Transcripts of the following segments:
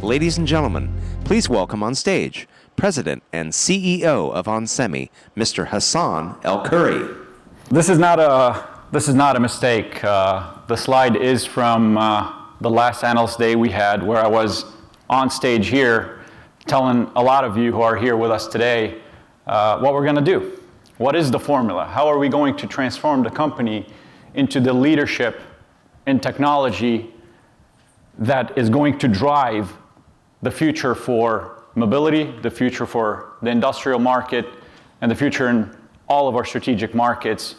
Ladies and gentlemen, please welcome on stage President and CEO of onsemi, Mr. Hassan El-Khoury. This is not a mistake. The slide is from the last Analyst Day we had, where I was on stage here telling a lot of you who are here with us today what we're going to do. What is the formula? How are we going to transform the company into the leadership in technology that is going to drive the future for mobility, the future for the industrial market, and the future in all of our strategic markets,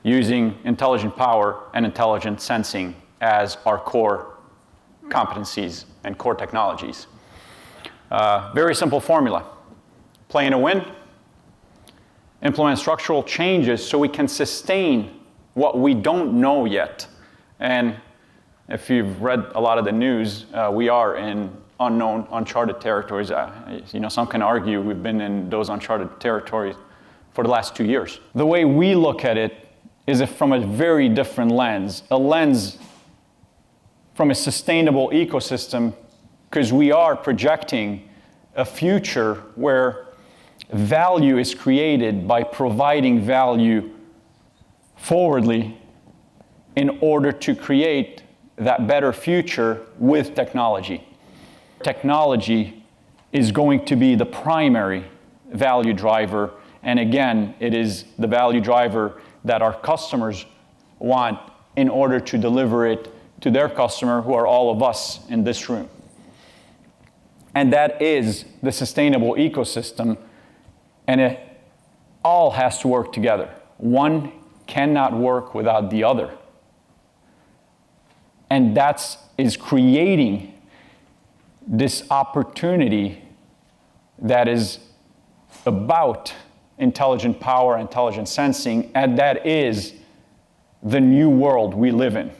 using intelligent power and intelligent sensing as our core competencies and core technologies. Very simple formula. Play to win, implement structural changes so we can sustain what we don't know yet. And if you've read a lot of the news, we are in unknown, uncharted territories. Some can argue we've been in those uncharted territories for the last 2 years. The way we look at it is from a very different lens, a lens from a sustainable ecosystem, because we are projecting a future where value is created by providing value forwardly in order to create that better future with technology. Technology is going to be the primary value driver, and again, it is the value driver that our customers want in order to deliver it to their customer, who are all of us in this room. And that is the sustainable ecosystem, and it all has to work together. One cannot work without the other. And that is creating this opportunity that is about intelligent power, intelligent sensing, and that is the new world we live in.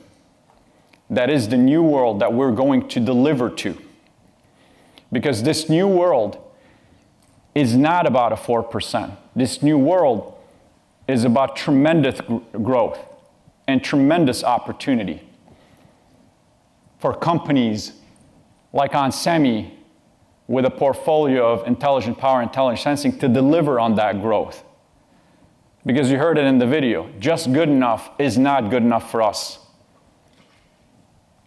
That is the new world that we're going to deliver to. Because this new world is not about a 4%. This new world is about tremendous growth and tremendous opportunity for companies like onsemi, with a portfolio of intelligent power, intelligent sensing, to deliver on that growth. Because you heard it in the video, just good enough is not good enough for us.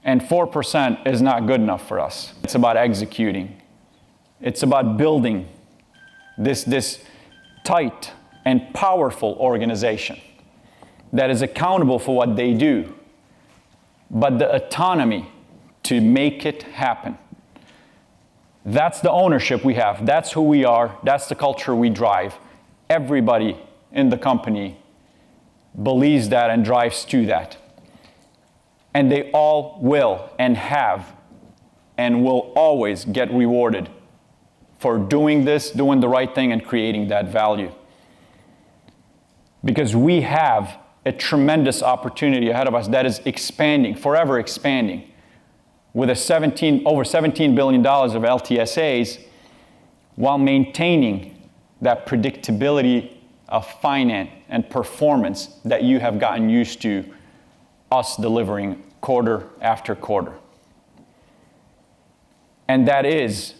And 4% is not good enough for us. It's about executing. It's about building this tight and powerful organization that is accountable for what they do, but the autonomy to make it happen. That's the ownership we have. That's who we are. That's the culture we drive. Everybody in the company believes that and drives to that. And they all will and have and will always get rewarded for doing this, doing the right thing, and creating that value. Because we have a tremendous opportunity ahead of us that is expanding, forever expanding. With over $17 billion of LTSAs, while maintaining that predictability of finance and performance that you have gotten used to us delivering quarter after quarter. And that is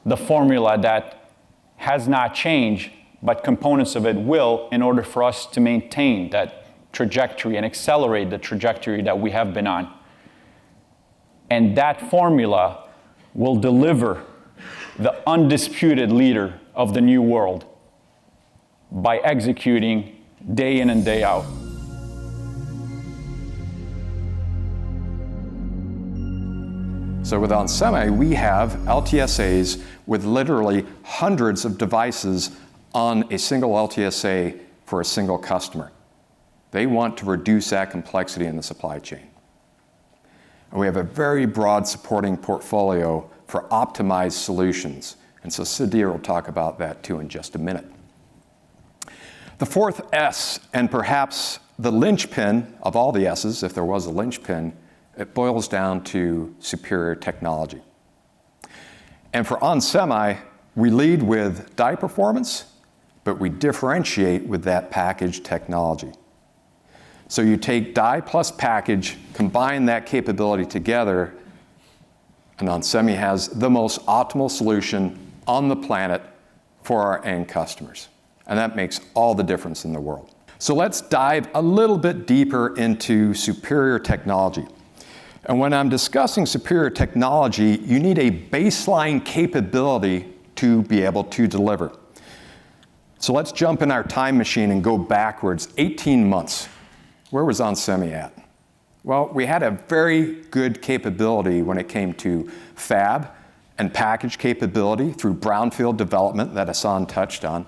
the formula that has not changed, but components of it will, in order for us to maintain that trajectory and accelerate the trajectory that we have been on. And that formula will deliver the undisputed leader of the new world by executing day in and day out. So with onsemi, we have LTSAs with literally hundreds of devices on a single LTSA for a single customer. They want to reduce that complexity in the supply chain. And we have a very broad supporting portfolio for optimized solutions. And so Sudhir will talk about that too in just a minute. The fourth S, and perhaps the linchpin of all the S's, if there was a linchpin, it boils down to superior technology. And for onsemi, we lead with die performance, but we differentiate with that package technology. So you take die plus package, combine that capability together, and onsemi has the most optimal solution on the planet for our end customers. And that makes all the difference in the world. So let's dive a little bit deeper into superior technology. And when I'm discussing superior technology, you need a baseline capability to be able to deliver. So let's jump in our time machine and go backwards 18 months. Where was onsemi at? Well, we had a very good capability when it came to fab and package capability through brownfield development that Hassan touched on.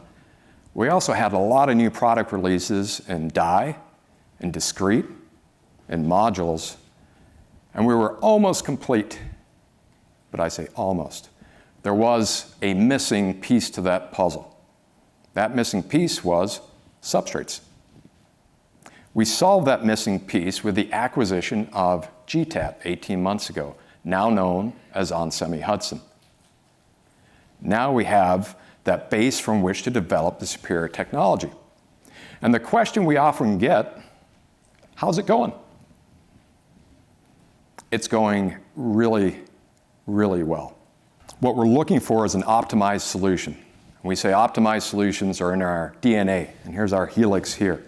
We also had a lot of new product releases in die, in discrete, in modules, and we were almost complete. But I say almost. There was a missing piece to that puzzle. That missing piece was substrates. We solved that missing piece with the acquisition of GTAT 18 months ago, now known as onsemi Hudson. Now we have that base from which to develop the superior technology. And the question we often get, how's it going? It's going really, really well. What we're looking for is an optimized solution. We say optimized solutions are in our DNA, and here's our helix here.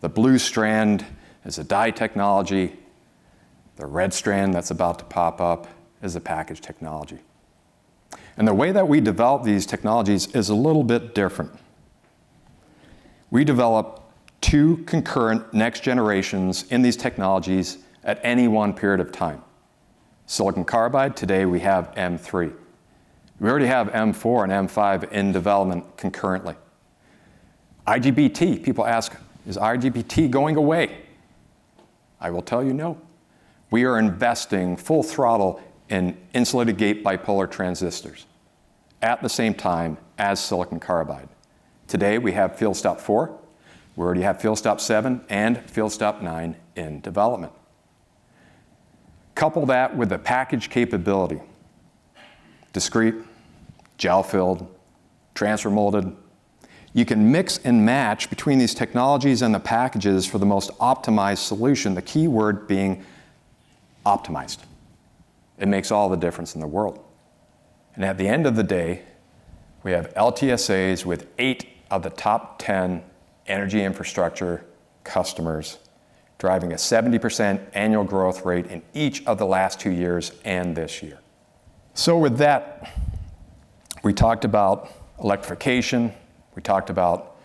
The blue strand is a die technology. The red strand that's about to pop up is a package technology. And the way that we develop these technologies is a little bit different. We develop two concurrent next generations in these technologies at any one period of time. Silicon carbide, today we have M3. We already have M4 and M5 in development concurrently. IGBT, people ask, is IGBT going away? I will tell you no. We are investing full throttle in insulated gate bipolar transistors at the same time as silicon carbide. Today we have field stop 4, we already have field stop 7 and field stop 9 in development. Couple that with the package capability, discrete, gel filled, transfer molded. You can mix and match between these technologies and the packages for the most optimized solution, the key word being optimized. It makes all the difference in the world. And at the end of the day, we have LTSAs with 8 of the top 10 energy infrastructure customers, driving a 70% annual growth rate in each of the last 2 years and this year. So with that, we talked about electrification, we talked about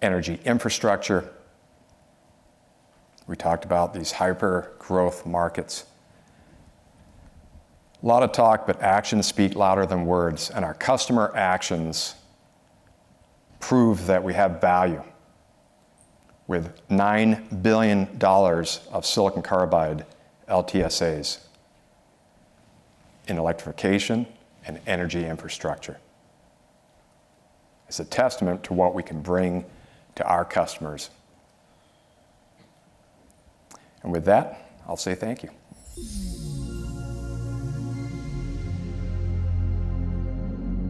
energy infrastructure, we talked about these hyper growth markets. A lot of talk, but actions speak louder than words, and our customer actions prove that we have value with $9 billion of silicon carbide LTSAs in electrification and energy infrastructure. It's a testament to what we can bring to our customers. And with that, I'll say thank you.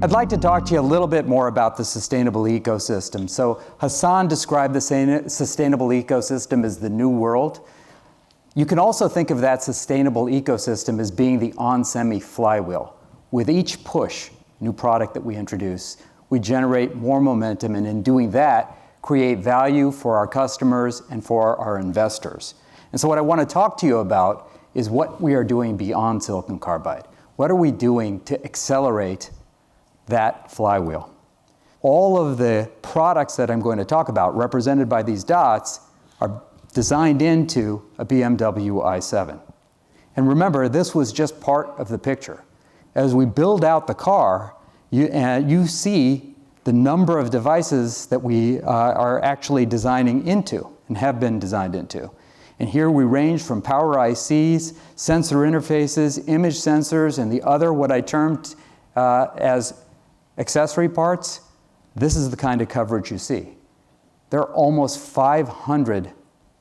I'd like to talk to you a little bit more about the sustainable ecosystem. So Hassan described the sustainable ecosystem as the new world. You can also think of that sustainable ecosystem as being the onsemi flywheel. With each push, new product that we introduce, we generate more momentum, and in doing that, create value for our customers and for our investors. And so what I want to talk to you about is what we are doing beyond silicon carbide. What are we doing to accelerate that flywheel? All of the products that I'm going to talk about, represented by these dots, are designed into a BMW i7. And remember, this was just part of the picture. As we build out the car, you see the number of devices that we are actually designing into and have been designed into. And here we range from power ICs, sensor interfaces, image sensors, and the other, what I termed as accessory parts. This is the kind of coverage you see. There are almost 500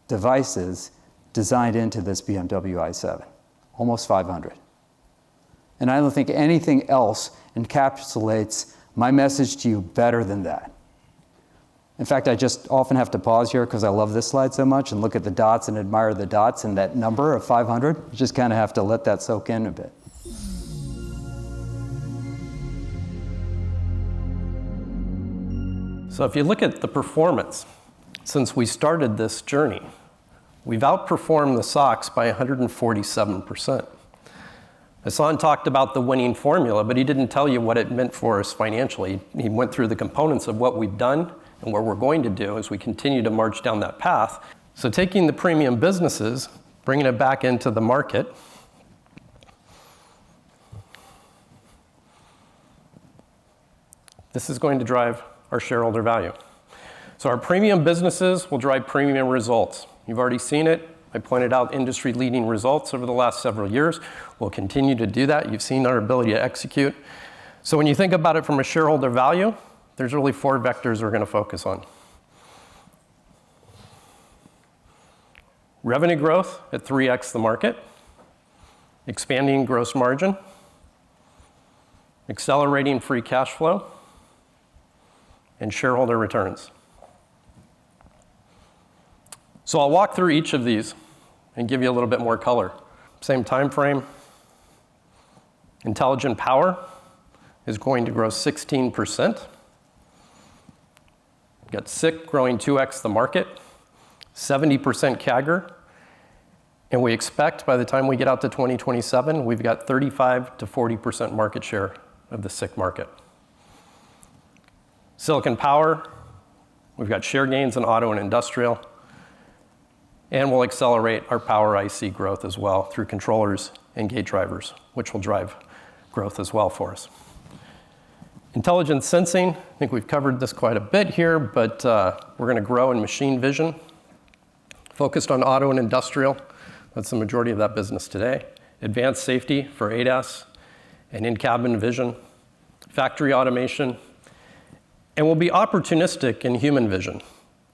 devices designed into this BMW i7. Almost 500. And I don't think anything else encapsulates my message to you better than that. In fact, I just often have to pause here because I love this slide so much and look at the dots and admire the dots and that number of 500. You just kind of have to let that soak in a bit. So if you look at the performance since we started this journey, we've outperformed the SOX by 147%. Hassan talked about the winning formula, but he didn't tell you what it meant for us financially. He went through the components of what we've done and what we're going to do as we continue to march down that path. So taking the premium businesses, bringing it back into the market, this is going to drive our shareholder value. So our premium businesses will drive premium results. You've already seen it. I pointed out industry-leading results over the last several years. We'll continue to do that. You've seen our ability to execute. So when you think about it from a shareholder value, there's really 4 vectors we're going to focus on. Revenue growth at 3x the market, expanding gross margin, accelerating free cash flow, and shareholder returns. So I'll walk through each of these and give you a little bit more color. Same time frame. Intelligent power is going to grow 16%. We've got SiC growing 2x the market, 70% CAGR, and we expect by the time we get out to 2027, we've got 35 to 40% market share of the SiC market. Silicon power, we've got share gains in auto and industrial, and we'll accelerate our power IC growth as well through controllers and gate drivers, which will drive growth as well for us. Intelligent sensing, I think we've covered this quite a bit here, but we're going to grow in machine vision, focused on auto and industrial. That's the majority of that business today. Advanced safety for ADAS and in-cabin vision, factory automation, and we'll be opportunistic in human vision.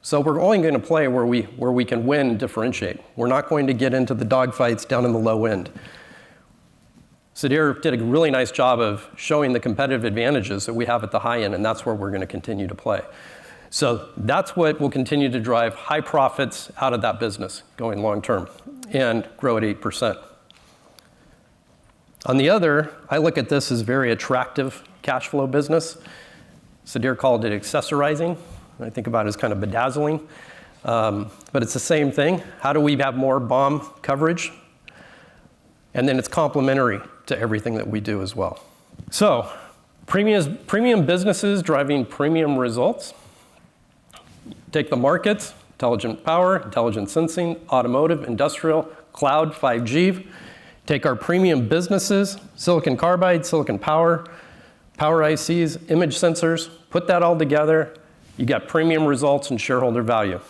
So we're only going to play where we can win and differentiate. We're not going to get into the dogfights down in the low end. Sudhir did a really nice job of showing the competitive advantages that we have at the high end, and that's where we're going to continue to play. So that's what will continue to drive high profits out of that business going long term and grow at 8%. On the other, I look at this as very attractive cash flow business. Sudhir called it accessorizing. I think about it as kind of bedazzling, but it's the same thing. How do we have more BOM coverage? And then it's complementary to everything that we do as well. So premium businesses driving premium results. Take the markets, intelligent power, intelligent sensing, automotive, industrial, cloud, 5G. Take our premium businesses, silicon carbide, silicon power, power ICs, image sensors, put that all together. You got premium results and shareholder value.